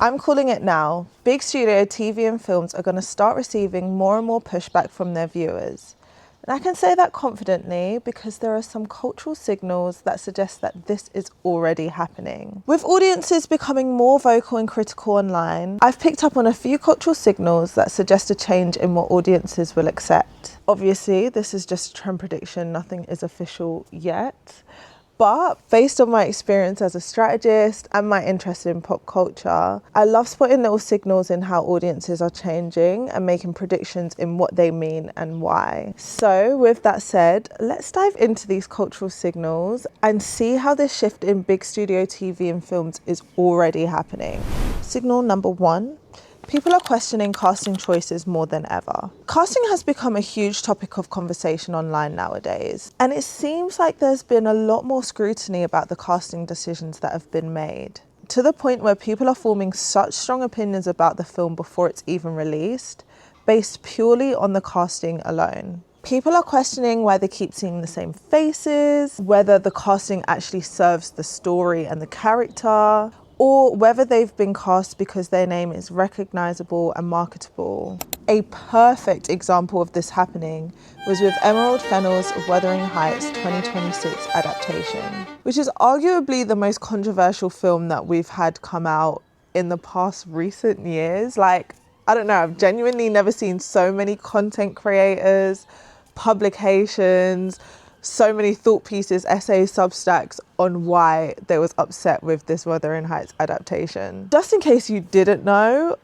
I'm calling it now. Big studio TV and films are going to start receiving more and more pushback from their viewers. And I can say that confidently because there are some cultural signals that suggest that this is already happening. With audiences becoming more vocal and critical online, I've picked up on a few cultural signals that suggest a change in what audiences will accept. Obviously, this is just a trend prediction, nothing is official yet. But based on my experience as a strategist and my interest in pop culture, I love spotting little signals in how audiences are changing and making predictions in what they mean and why. So with that said, let's dive into these cultural signals and see how this shift in big studio TV and films is already happening. Signal number 1. People are questioning casting choices more than ever. Casting has become a huge topic of conversation online nowadays, and it seems like there's been a lot more scrutiny about the casting decisions that have been made, to the point where people are forming such strong opinions about the film before it's even released, based purely on the casting alone. People are questioning why they keep seeing the same faces, whether the casting actually serves the story and the character, or whether they've been cast because their name is recognizable and marketable. A perfect example of this happening was with Emerald Fennell's Wuthering Heights 2026 adaptation, which is arguably the most controversial film that we've had come out in the past recent years. Like, I don't know, I've genuinely never seen so many content creators, publications, so many thought pieces, essays, substacks on why they was upset with this Wuthering Heights adaptation. Just in case you didn't know,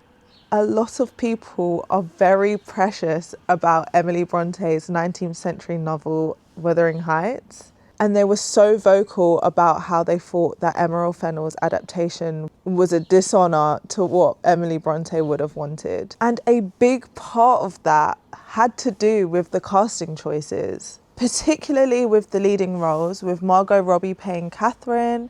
a lot of people are very precious about Emily Bronte's 19th century novel, Wuthering Heights. And they were so vocal about how they thought that Emerald Fennell's adaptation was a dishonor to what Emily Bronte would have wanted. And a big part of that had to do with the casting choices, particularly with the leading roles, with Margot Robbie playing Catherine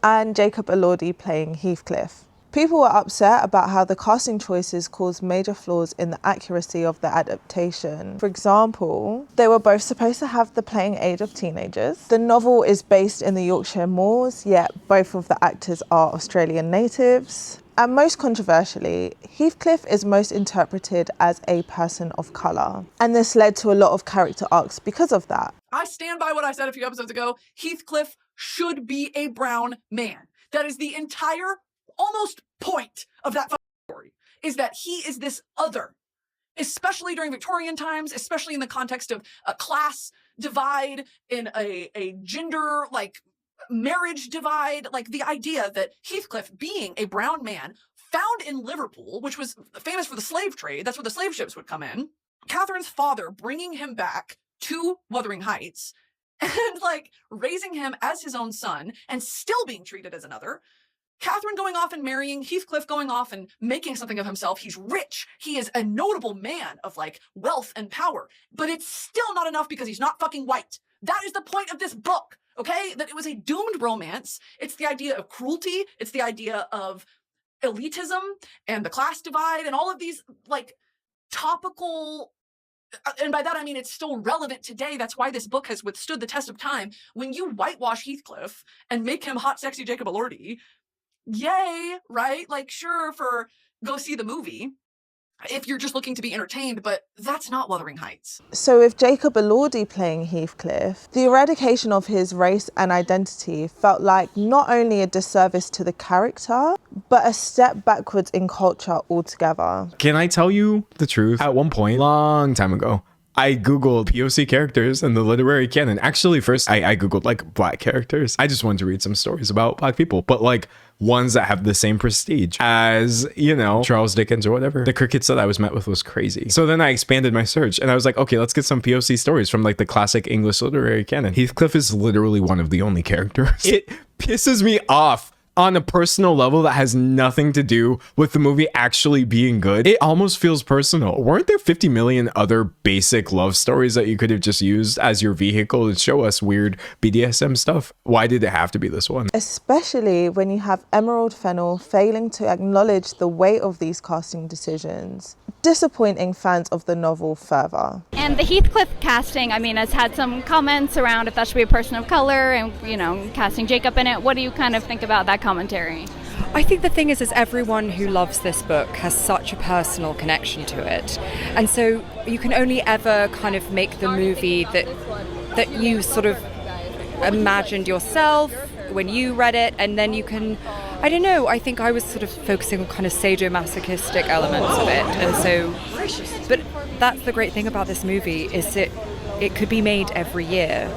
and Jacob Elordi playing Heathcliff. People were upset about how the casting choices caused major flaws in the accuracy of the adaptation. For example, they were both supposed to have the playing age of teenagers. The novel is based in the Yorkshire Moors, yet both of the actors are Australian natives. And most controversially, Heathcliff is most interpreted as a person of colour. And this led to a lot of character arcs because of that. I stand by what I said a few episodes ago. Heathcliff should be a brown man. That is the entire, almost point of that story, is that he is this other, especially during Victorian times, especially in the context of a class divide, in a gender, like, marriage divide, like the idea that Heathcliff, being a brown man found in Liverpool, which was famous for the slave trade, that's where the slave ships would come in, Catherine's father bringing him back to Wuthering Heights and like raising him as his own son and still being treated as another. Catherine going off and marrying, Heathcliff going off and making something of himself. He's rich. He is a notable man of like wealth and power, but it's still not enough because he's not fucking white. That is the point of this book, okay? That it was a doomed romance. It's the idea of cruelty. It's the idea of elitism and the class divide and all of these like topical, and by that I mean it's still relevant today. That's why this book has withstood the test of time. When you whitewash Heathcliff and make him hot, sexy Jacob Elordi, yay, right? Like, sure, for go see the movie if you're just looking to be entertained, but that's not Wuthering Heights. So with Jacob Elordi playing Heathcliff, the eradication of his race and identity felt like not only a disservice to the character, but a step backwards in culture altogether. Can I tell you the truth? At one point, long time ago, I Googled POC characters in the literary canon. Actually, first I Googled like black characters. I just wanted to read some stories about black people, but like ones that have the same prestige as, you know, Charles Dickens or whatever. The crickets that I was met with was crazy. So then I expanded my search and I was like, okay, let's get some POC stories from like the classic English literary canon. Heathcliff is literally one of the only characters. It pisses me off on a personal level that has nothing to do with the movie actually being good. It almost feels personal. Weren't there 50 million other basic love stories that you could have just used as your vehicle to show us weird BDSM stuff? Why did it have to be this one? Especially when you have Emerald Fennell failing to acknowledge the weight of these casting decisions, disappointing fans of the novel further. And the Heathcliff casting, I mean, has had some comments around if that should be a person of color and, you know, casting Jacob in it. What do you kind of think about that commentary? I think the thing is everyone who loves this book has such a personal connection to it. And so you can only ever kind of make the movie that you sort of imagined yourself when you read it, and then you can, I don't know, I think I was sort of focusing on kind of sadomasochistic elements of it. And so, but that's the great thing about this movie, is it could be made every year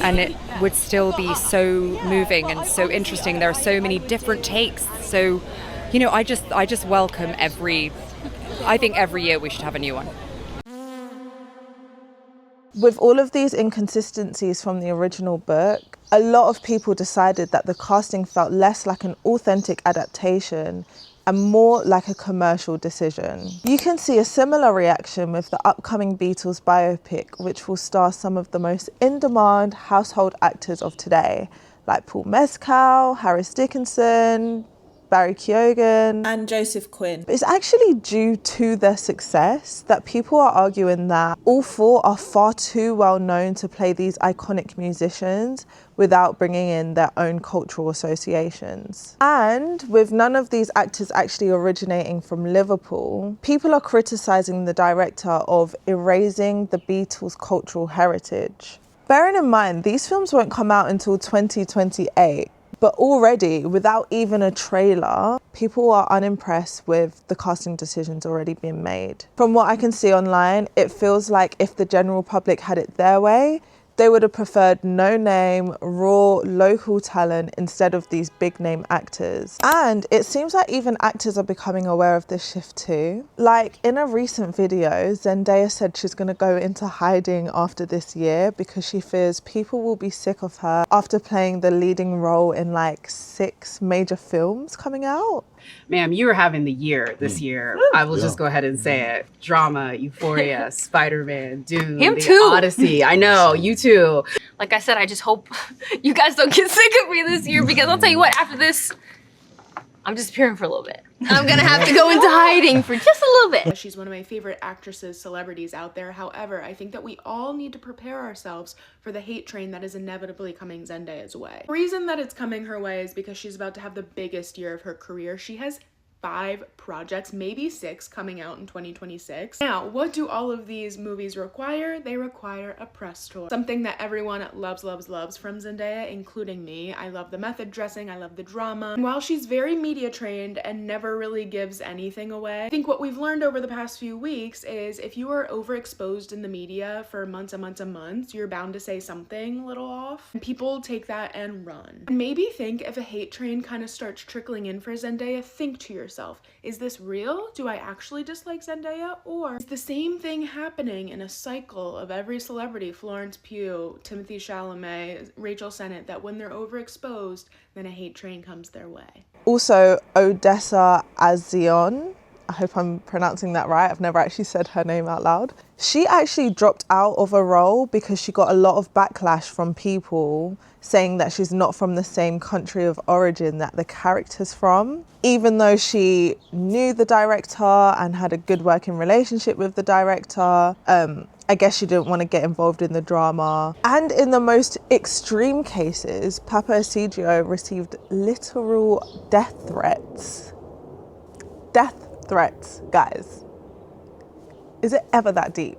and it would still be so moving and so interesting. There are so many different takes. So, you know, I just welcome I think every year we should have a new one. With all of these inconsistencies from the original book, a lot of people decided that the casting felt less like an authentic adaptation and more like a commercial decision. You can see a similar reaction with the upcoming Beatles biopic, which will star some of the most in-demand household actors of today, like Paul Mescal, Harris Dickinson, Barry Keoghan and Joseph Quinn. It's actually due to their success that people are arguing that all four are far too well known to play these iconic musicians without bringing in their own cultural associations. And with none of these actors actually originating from Liverpool, people are criticising the director of erasing the Beatles' cultural heritage. Bearing in mind, these films won't come out until 2028. But already, without even a trailer, people are unimpressed with the casting decisions already being made. From what I can see online, it feels like if the general public had it their way, they would have preferred no-name, raw, local talent instead of these big-name actors. And it seems like even actors are becoming aware of this shift too. Like in a recent video, Zendaya said she's going to go into hiding after this year because she fears people will be sick of her after playing the leading role in like 6 major films coming out. Ma'am, you were having the year this year. I will just go ahead and say it. Drama, Euphoria, Spider-Man, Dune, Him The too. Odyssey. I know, you too. Like I said, I just hope you guys don't get sick of me this year, because I'll tell you what, after this, I'm disappearing for a little bit. I'm gonna have to go into hiding for just a little bit. She's one of my favorite actresses, celebrities out there. However, I think that we all need to prepare ourselves for the hate train that is inevitably coming Zendaya's way. The reason that it's coming her way is because she's about to have the biggest year of her career. She has 5 projects, maybe 6, coming out in 2026. Now, what do all of these movies require? They require a press tour. Something that everyone loves, loves, loves from Zendaya, including me. I love the method dressing, I love the drama. And while she's very media trained and never really gives anything away, I think what we've learned over the past few weeks is if you are overexposed in the media for months and months and months, you're bound to say something a little off. And people take that and run. And maybe think if a hate train kind of starts trickling in for Zendaya, think to yourself, is this real? Do I actually dislike Zendaya? Or is the same thing happening in a cycle of every celebrity, Florence Pugh, Timothée Chalamet, Rachel Sennett, that when they're overexposed, then a hate train comes their way? Also, Odessa Azion, I hope I'm pronouncing that right, I've never actually said her name out loud. She actually dropped out of a role because she got a lot of backlash from people saying that she's not from the same country of origin that the character's from, even though she knew the director and had a good working relationship with the director. I guess she didn't want to get involved in the drama. And in the most extreme cases, Papa Esigio received literal death threats. Death threats, guys. Is it ever that deep?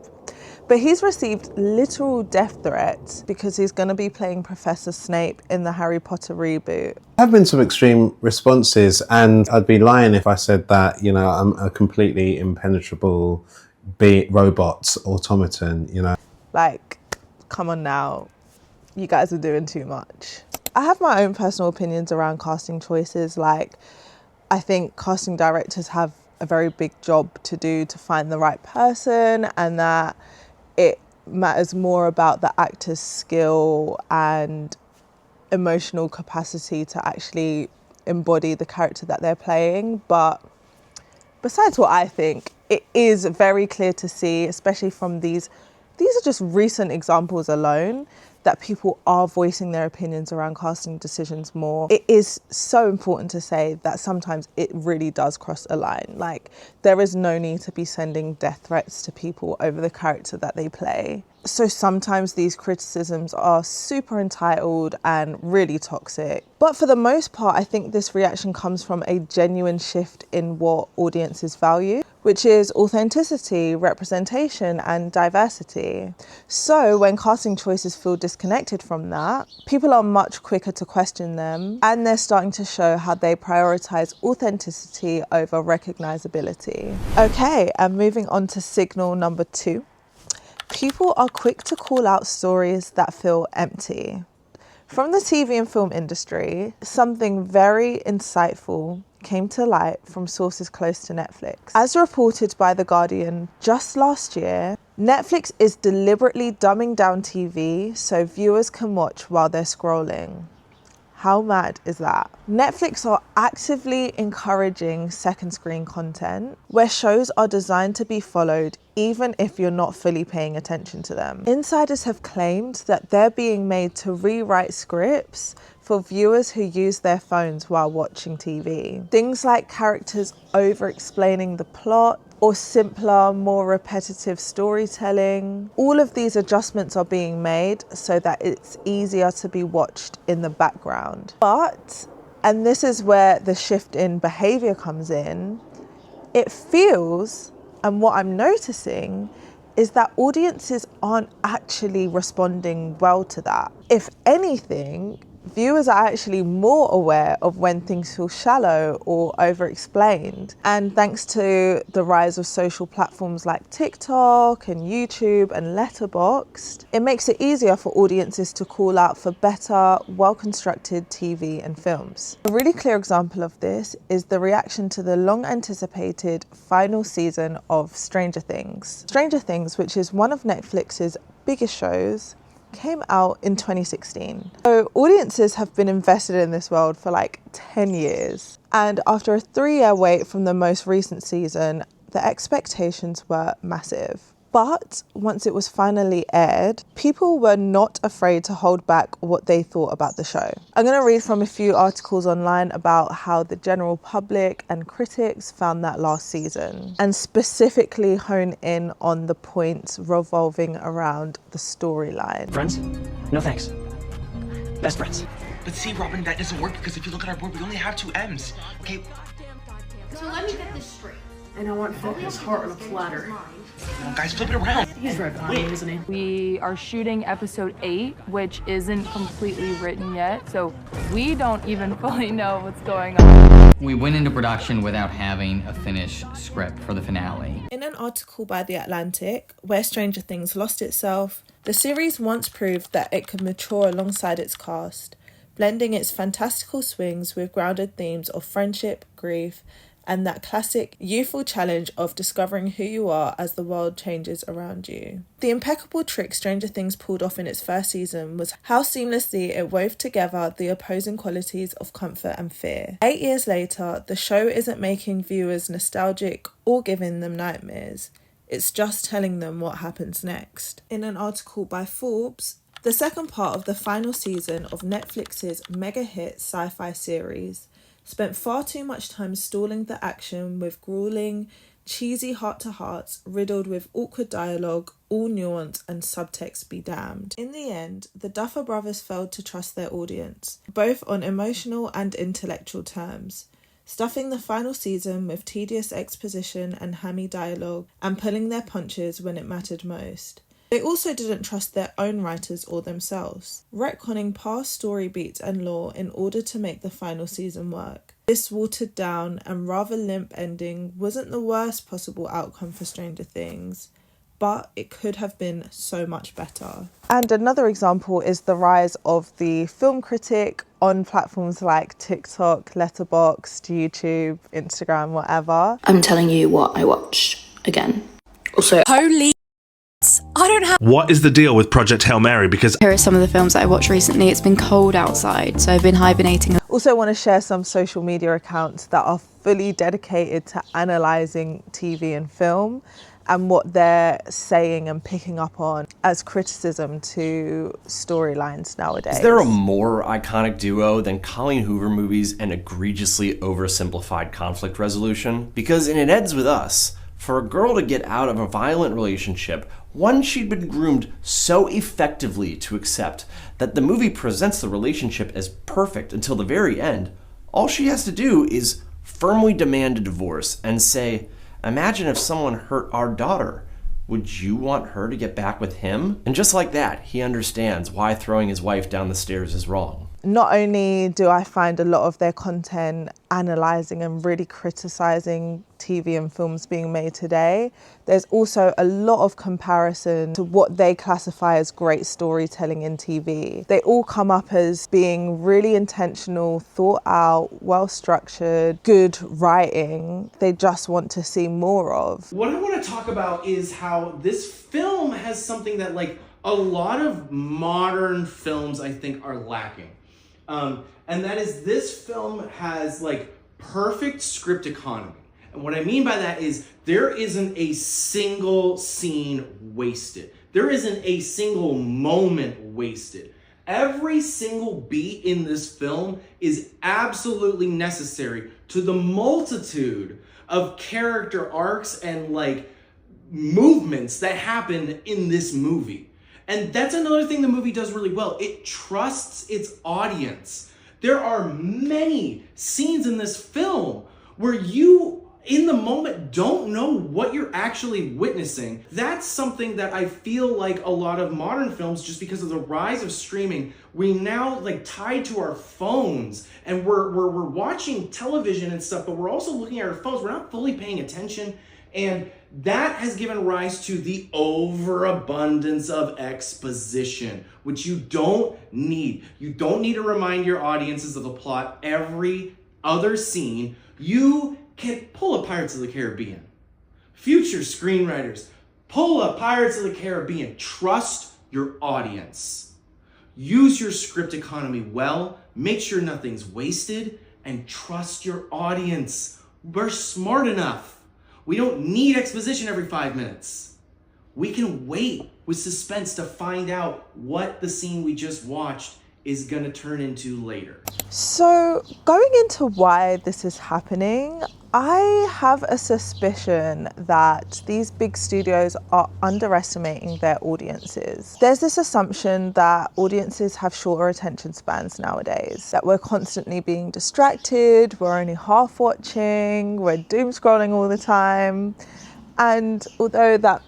But he's received literal death threats because he's going to be playing Professor Snape in the Harry Potter reboot. There have been some extreme responses, and I'd be lying if I said that, you know, I'm a completely impenetrable robot automaton, you know. Like, come on now. You guys are doing too much. I have my own personal opinions around casting choices. Like, I think casting directors have a very big job to do to find the right person, and that it matters more about the actor's skill and emotional capacity to actually embody the character that they're playing. But besides what I think, it is very clear to see, especially from these are just recent examples alone, that people are voicing their opinions around casting decisions more. It is so important to say that sometimes it really does cross a line. Like, there is no need to be sending death threats to people over the character that they play. So sometimes these criticisms are super entitled and really toxic. But for the most part, I think this reaction comes from a genuine shift in what audiences value, which is authenticity, representation, and diversity. So when casting choices feel disconnected from that, people are much quicker to question them, and they're starting to show how they prioritize authenticity over recognizability. Okay, and moving on to signal number 2. People are quick to call out stories that feel empty. From the TV and film industry, something very insightful came to light from sources close to Netflix. As reported by The Guardian just last year, Netflix is deliberately dumbing down TV so viewers can watch while they're scrolling. How mad is that? Netflix are actively encouraging second screen content where shows are designed to be followed even if you're not fully paying attention to them. Insiders have claimed that they're being made to rewrite scripts for viewers who use their phones while watching TV. Things like characters over-explaining the plot, or simpler, more repetitive storytelling. All of these adjustments are being made so that it's easier to be watched in the background. But, and this is where the shift in behaviour comes in, it feels, and what I'm noticing, is that audiences aren't actually responding well to that. If anything, viewers are actually more aware of when things feel shallow or over-explained. And thanks to the rise of social platforms like TikTok and YouTube and Letterboxd, it makes it easier for audiences to call out for better, well-constructed TV and films. A really clear example of this is the reaction to the long-anticipated final season of Stranger Things. Stranger Things, which is one of Netflix's biggest shows, came out in 2016. So audiences have been invested in this world for like 10 years. And after a 3-year wait from the most recent season, the expectations were massive. But once it was finally aired, people were not afraid to hold back what they thought about the show. I'm going to read from a few articles online about how the general public and critics found that last season, and specifically hone in on the points revolving around the storyline. Friends? No thanks. Best friends. But see, Robin, that doesn't work because if you look at our board, we only have 2 M's. Okay. So let me get this straight. And I want focus, heart on a platter. Come on, guys, flip it around. He's right behind me, isn't he? We are shooting episode 8, which isn't completely written yet, so we don't even fully know what's going on. We went into production without having a finished script for the finale. In an article by The Atlantic, where Stranger Things lost itself, the series once proved that it could mature alongside its cast, blending its fantastical swings with grounded themes of friendship, grief, and that classic youthful challenge of discovering who you are as the world changes around you. The impeccable trick Stranger Things pulled off in its first season was how seamlessly it wove together the opposing qualities of comfort and fear. 8 years later, the show isn't making viewers nostalgic or giving them nightmares. It's just telling them what happens next. In an article by Forbes, the second part of the final season of Netflix's mega hit sci-fi series spent far too much time stalling the action with grueling, cheesy heart-to-hearts riddled with awkward dialogue, all nuance and subtext be damned. In the end, the Duffer Brothers failed to trust their audience, both on emotional and intellectual terms, stuffing the final season with tedious exposition and hammy dialogue and pulling their punches when it mattered most. They also didn't trust their own writers or themselves, retconning past story beats and lore in order to make the final season work. This watered down and rather limp ending wasn't the worst possible outcome for Stranger Things, but it could have been so much better. And another example is the rise of the film critic on platforms like TikTok, Letterboxd, YouTube, Instagram, whatever. I'm telling you what I watched again. Also, holy I don't have. What is the deal with Project Hail Mary? Because here are some of the films that I watched recently. It's been cold outside, so I've been hibernating. Also want to share some social media accounts that are fully dedicated to analysing TV and film and what they're saying and picking up on as criticism to storylines nowadays. Is there a more iconic duo than Colleen Hoover movies and egregiously oversimplified conflict resolution? Because in It Ends With Us, for a girl to get out of a violent relationship, one she'd been groomed so effectively to accept that the movie presents the relationship as perfect until the very end, all she has to do is firmly demand a divorce and say, imagine if someone hurt our daughter. Would you want her to get back with him? And just like that, he understands why throwing his wife down the stairs is wrong. Not only do I find a lot of their content analysing and really criticising TV and films being made today, there's also a lot of comparison to what they classify as great storytelling in TV. They all come up as being really intentional, thought out, well-structured, good writing. They just want to see more of. What I want to talk about is how this film has something that like a lot of modern films I think are lacking. And that is this film has like perfect script economy. And what I mean by that is there isn't a single scene wasted. There isn't a single moment wasted. Every single beat in this film is absolutely necessary to the multitude of character arcs and like movements that happen in this movie. And that's another thing the movie does really well. It trusts its audience. There are many scenes in this film where you, in the moment, don't know what you're actually witnessing. That's something that I feel like a lot of modern films, just because of the rise of streaming, we now like tied to our phones and we're watching television and stuff, but we're also looking at our phones. We're not fully paying attention. And that has given rise to the overabundance of exposition, which you don't need. You don't need to remind your audiences of the plot every other scene. You can pull up Pirates of the Caribbean. Future screenwriters, pull up Pirates of the Caribbean. Trust your audience. Use your script economy well. Make sure nothing's wasted. And trust your audience. We're smart enough. We don't need exposition every 5 minutes. We can wait with suspense to find out what the scene we just watched is gonna turn into later. So going into why this is happening, I have a suspicion that these big studios are underestimating their audiences. There's this assumption that audiences have shorter attention spans nowadays, that we're constantly being distracted, we're only half watching, we're doom scrolling all the time. And although that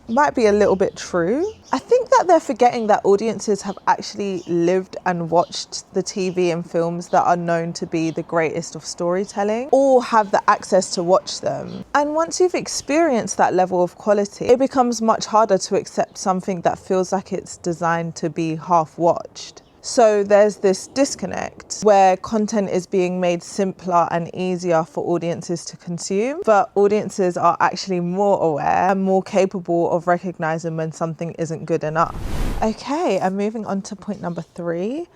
might be a little bit true, I think that they're forgetting that audiences have actually lived and watched the TV and films that are known to be the greatest of storytelling, or have the access to watch them. And once you've experienced that level of quality, it becomes much harder to accept something that feels like it's designed to be half watched. So there's this disconnect where content is being made simpler and easier for audiences to consume, but audiences are actually more aware and more capable of recognizing when something isn't good enough. Okay, and moving on to point number 3,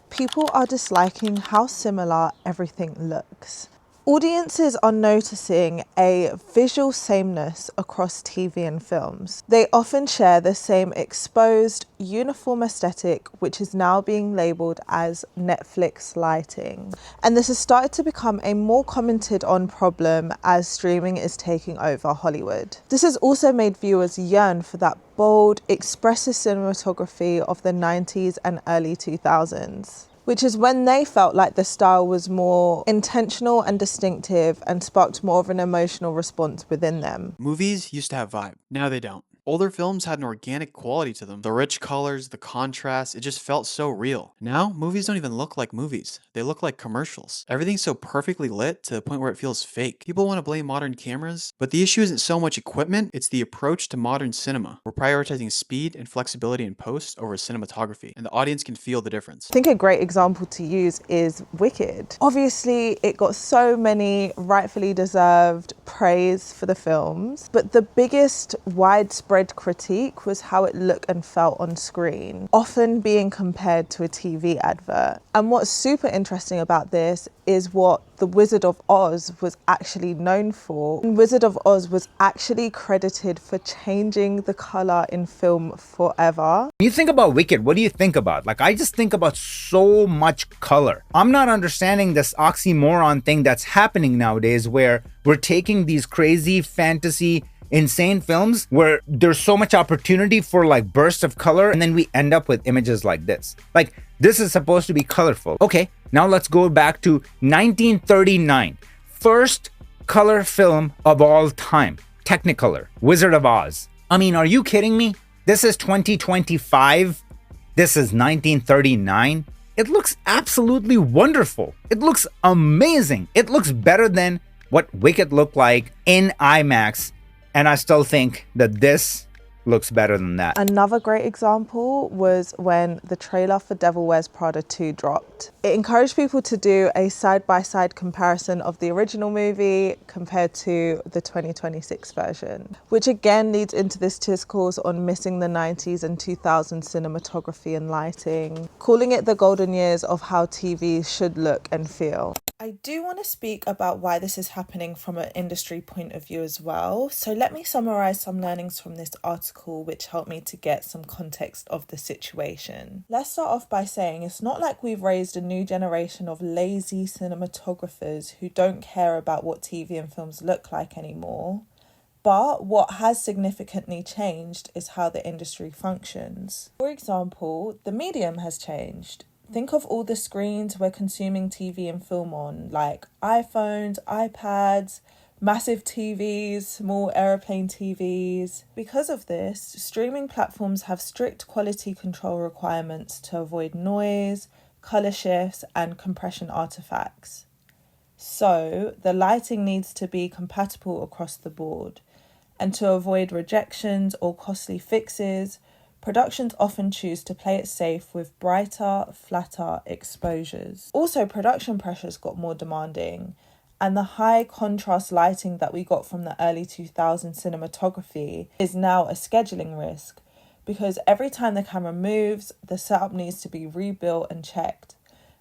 people are disliking how similar everything looks. Audiences are noticing a visual sameness across TV and films. They often share the same exposed, uniform aesthetic, which is now being labelled as Netflix lighting. And this has started to become a more commented on problem as streaming is taking over Hollywood. This has also made viewers yearn for that bold, expressive cinematography of the 90s and early 2000s. Which is when they felt like the style was more intentional and distinctive and sparked more of an emotional response within them. Movies used to have vibe. Now they don't. Older films had an organic quality to them. The rich colors, the contrast, it just felt so real. Now, movies don't even look like movies. They look like commercials. Everything's so perfectly lit to the point where it feels fake. People want to blame modern cameras, but the issue isn't so much equipment, it's the approach to modern cinema. We're prioritizing speed and flexibility in post over cinematography, and the audience can feel the difference. I think a great example to use is Wicked. Obviously, it got so many rightfully deserved praise for the films, but the biggest widespread critique was how it looked and felt on screen, often being compared to a TV advert. And what's super interesting about this is what The Wizard of Oz was actually known for. And Wizard of Oz was actually credited for changing the color in film forever. When you think about Wicked, what do you think about? Like, I just think about so much color. I'm not understanding this oxymoron thing that's happening nowadays where we're taking these crazy fantasy insane films where there's so much opportunity for like bursts of color, and then we end up with images like this. Like, this is supposed to be colorful. Okay, now let's go back to 1939. First color film of all time. Technicolor. Wizard of Oz. I mean, are you kidding me? This is 2025. This is 1939. It looks absolutely wonderful. It looks amazing. It looks better than what Wicked looked like in IMAX. And I still think that this looks better than that. Another great example was when the trailer for Devil Wears Prada 2 dropped. It encouraged people to do a side-by-side comparison of the original movie compared to the 2026 version, which again leads into this discourse on missing the 90s and 2000s cinematography and lighting, calling it the golden years of how TV should look and feel. I do want to speak about why this is happening from an industry point of view as well. So let me summarize some learnings from this article which helped me to get some context of the situation. Let's start off by saying it's not like we've raised a new generation of lazy cinematographers who don't care about what TV and films look like anymore. But what has significantly changed is how the industry functions. For example, the medium has changed. Think of all the screens we're consuming TV and film on, like iPhones, iPads, massive TVs, small airplane TVs. Because of this, streaming platforms have strict quality control requirements to avoid noise, colour shifts, and compression artifacts. So, the lighting needs to be compatible across the board. And to avoid rejections or costly fixes, productions often choose to play it safe with brighter, flatter exposures. Also, production pressures got more demanding, and the high contrast lighting that we got from the early 2000s cinematography is now a scheduling risk, because every time the camera moves, the setup needs to be rebuilt and checked.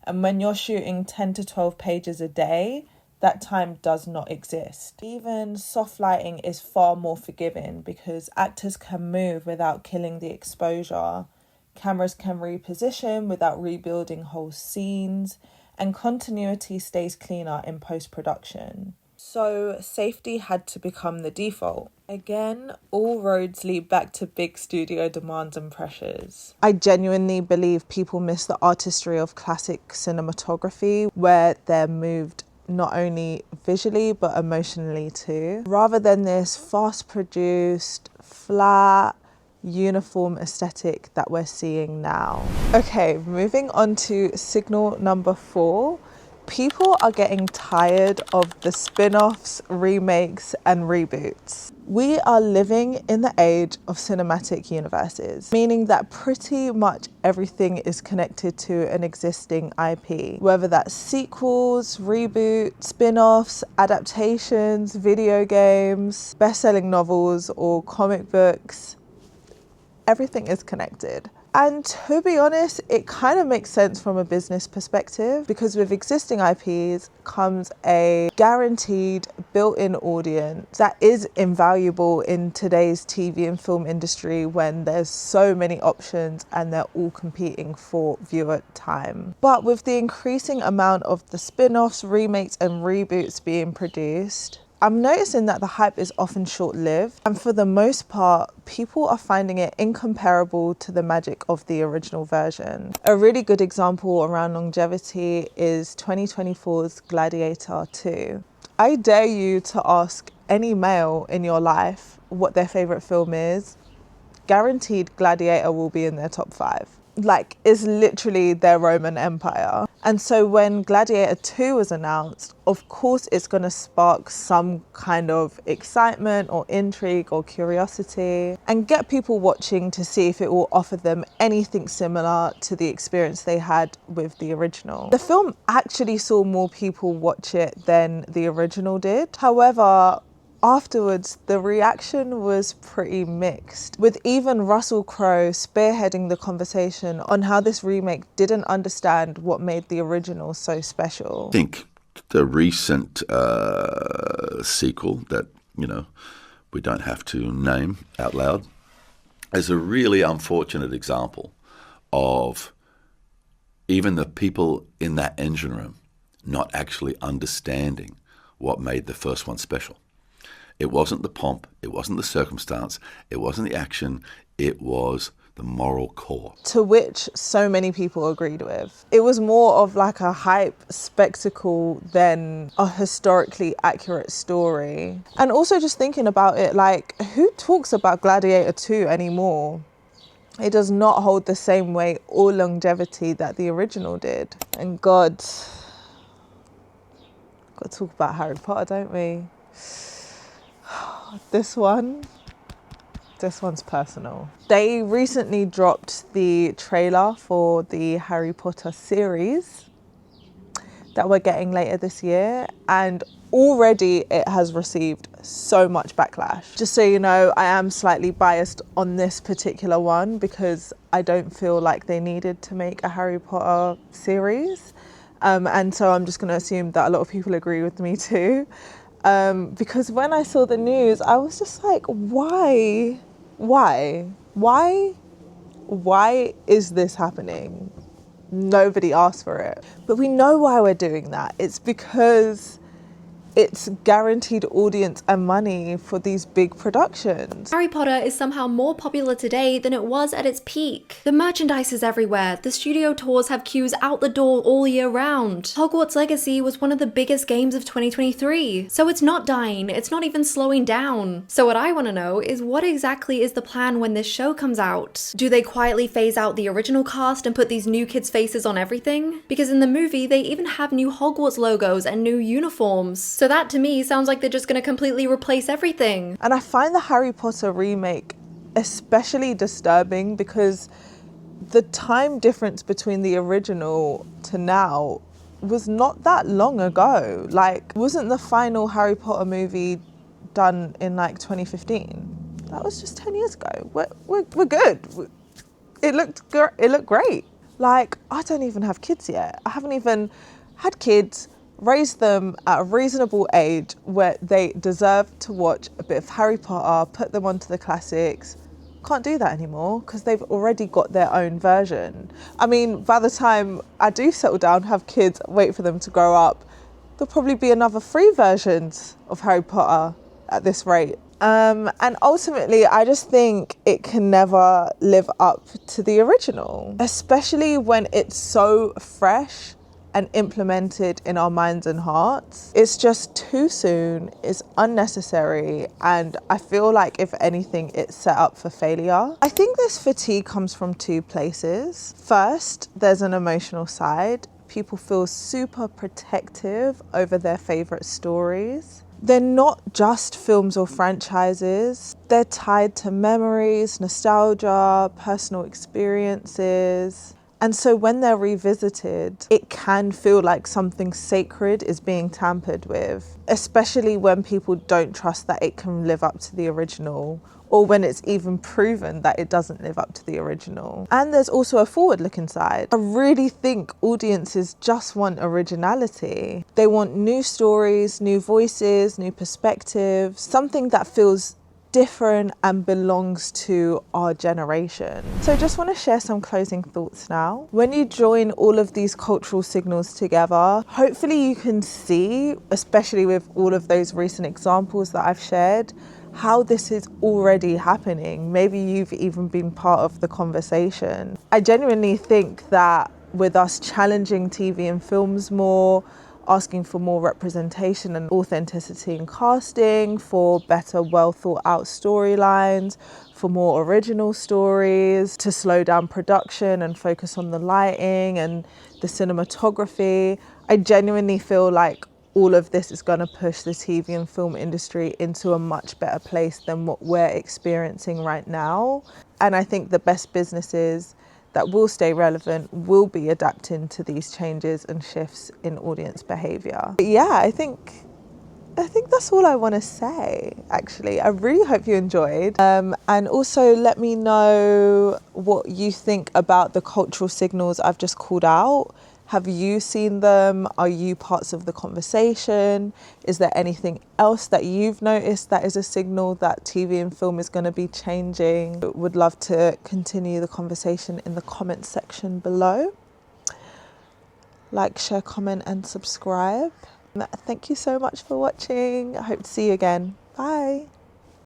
And when you're shooting 10 to 12 pages a day, that time does not exist. Even soft lighting is far more forgiving because actors can move without killing the exposure, cameras can reposition without rebuilding whole scenes, and continuity stays cleaner in post-production. So safety had to become the default. Again, all roads lead back to big studio demands and pressures. I genuinely believe people miss the artistry of classic cinematography where they're moved not only visually but emotionally too, rather than this fast-produced, flat, uniform aesthetic that we're seeing now. Okay, moving on to signal number 4. People are getting tired of the spin-offs, remakes, and reboots. We are living in the age of cinematic universes, meaning that pretty much everything is connected to an existing IP, whether that's sequels, reboots, spin-offs, adaptations, video games, best-selling novels, or comic books. Everything is connected. And to be honest, it kind of makes sense from a business perspective because with existing IPs comes a guaranteed built-in audience that is invaluable in today's TV and film industry when there's so many options and they're all competing for viewer time. But with the increasing amount of the spin-offs, remakes and reboots being produced, I'm noticing that the hype is often short-lived, and for the most part, people are finding it incomparable to the magic of the original version. A really good example around longevity is 2024's Gladiator 2. I dare you to ask any male in your life what their favourite film is. Guaranteed Gladiator will be in their top 5. Like, it's literally their Roman Empire. And so when Gladiator 2 was announced, of course it's going to spark some kind of excitement or intrigue or curiosity and get people watching to see if it will offer them anything similar to the experience they had with the original. The film actually saw more people watch it than the original did. However, afterwards, the reaction was pretty mixed, with even Russell Crowe spearheading the conversation on how this remake didn't understand what made the original so special. Think The recent sequel that, we don't have to name out loud is a really unfortunate example of even the people in that engine room not actually understanding what made the first one special. It wasn't the pomp, it wasn't the circumstance, it wasn't the action, it was the moral core. To which so many people agreed with. It was more of like a hype spectacle than a historically accurate story. And also just thinking about it, like, who talks about Gladiator 2 anymore? It does not hold the same weight or longevity that the original did. And God, got to talk about Harry Potter, don't we? This one's personal. They recently dropped the trailer for the Harry Potter series that we're getting later this year, and already it has received so much backlash. Just so you know, I am slightly biased on this particular one because I don't feel like they needed to make a Harry Potter series. And so I'm just going to assume that a lot of people agree with me too. Because when I saw the news, I was just like, why? Why is this happening? Nobody asked for it. But we know why we're doing that. It's because it's guaranteed audience and money for these big productions. Harry Potter is somehow more popular today than it was at its peak. The merchandise is everywhere, the studio tours have queues out the door all year round. Hogwarts Legacy was one of the biggest games of 2023, so it's not dying, it's not even slowing down. So what I want to know is what exactly is the plan when this show comes out? Do they quietly phase out the original cast and put these new kids' faces on everything? Because in the movie, they even have new Hogwarts logos and new uniforms. So that to me sounds like they're just going to completely replace everything. And I find the Harry Potter remake especially disturbing because the time difference between the original to now was not that long ago. Like, wasn't the final Harry Potter movie done in like 2015? That was just 10 years ago. We're good. It looked great. Like, I don't even have kids yet. I haven't even had kids, raised them at a reasonable age where they deserve to watch a bit of Harry Potter, put them onto the classics. Can't do that anymore because they've already got their own version. I mean, by the time I do settle down, have kids, wait for them to grow up, there'll probably be another 3 versions of Harry Potter at this rate. And ultimately, I just think it can never live up to the original, especially when it's so fresh and implemented in our minds and hearts. It's just too soon, it's unnecessary, and I feel like if anything, it's set up for failure. I think this fatigue comes from 2 places. First, there's an emotional side. People feel super protective over their favorite stories. They're not just films or franchises. They're tied to memories, nostalgia, personal experiences. And so when they're revisited, it can feel like something sacred is being tampered with, especially when people don't trust that it can live up to the original, or when it's even proven that it doesn't live up to the original. And there's also a forward-looking side. I really think audiences just want originality. They want new stories, new voices, new perspectives, something that feels different and belongs to our generation. So I just want to share some closing thoughts now. When you join all of these cultural signals together, hopefully you can see, especially with all of those recent examples that I've shared, how this is already happening. Maybe you've even been part of the conversation. I genuinely think that with us challenging TV and films more, asking for more representation and authenticity in casting, for better, well thought out storylines, for more original stories, to slow down production and focus on the lighting and the cinematography. I genuinely feel like all of this is going to push the TV and film industry into a much better place than what we're experiencing right now. And I think the best businesses that will stay relevant will be adapting to these changes and shifts in audience behaviour. Yeah, I think that's all I want to say, actually. I really hope you enjoyed. And also let me know what you think about the cultural signals I've just called out. Have you seen them? Are you parts of the conversation? Is there anything else that you've noticed that is a signal that TV and film is going to be changing? Would love to continue the conversation in the comment section below. Like, share, comment and subscribe. Thank you so much for watching. I hope to see you again. Bye.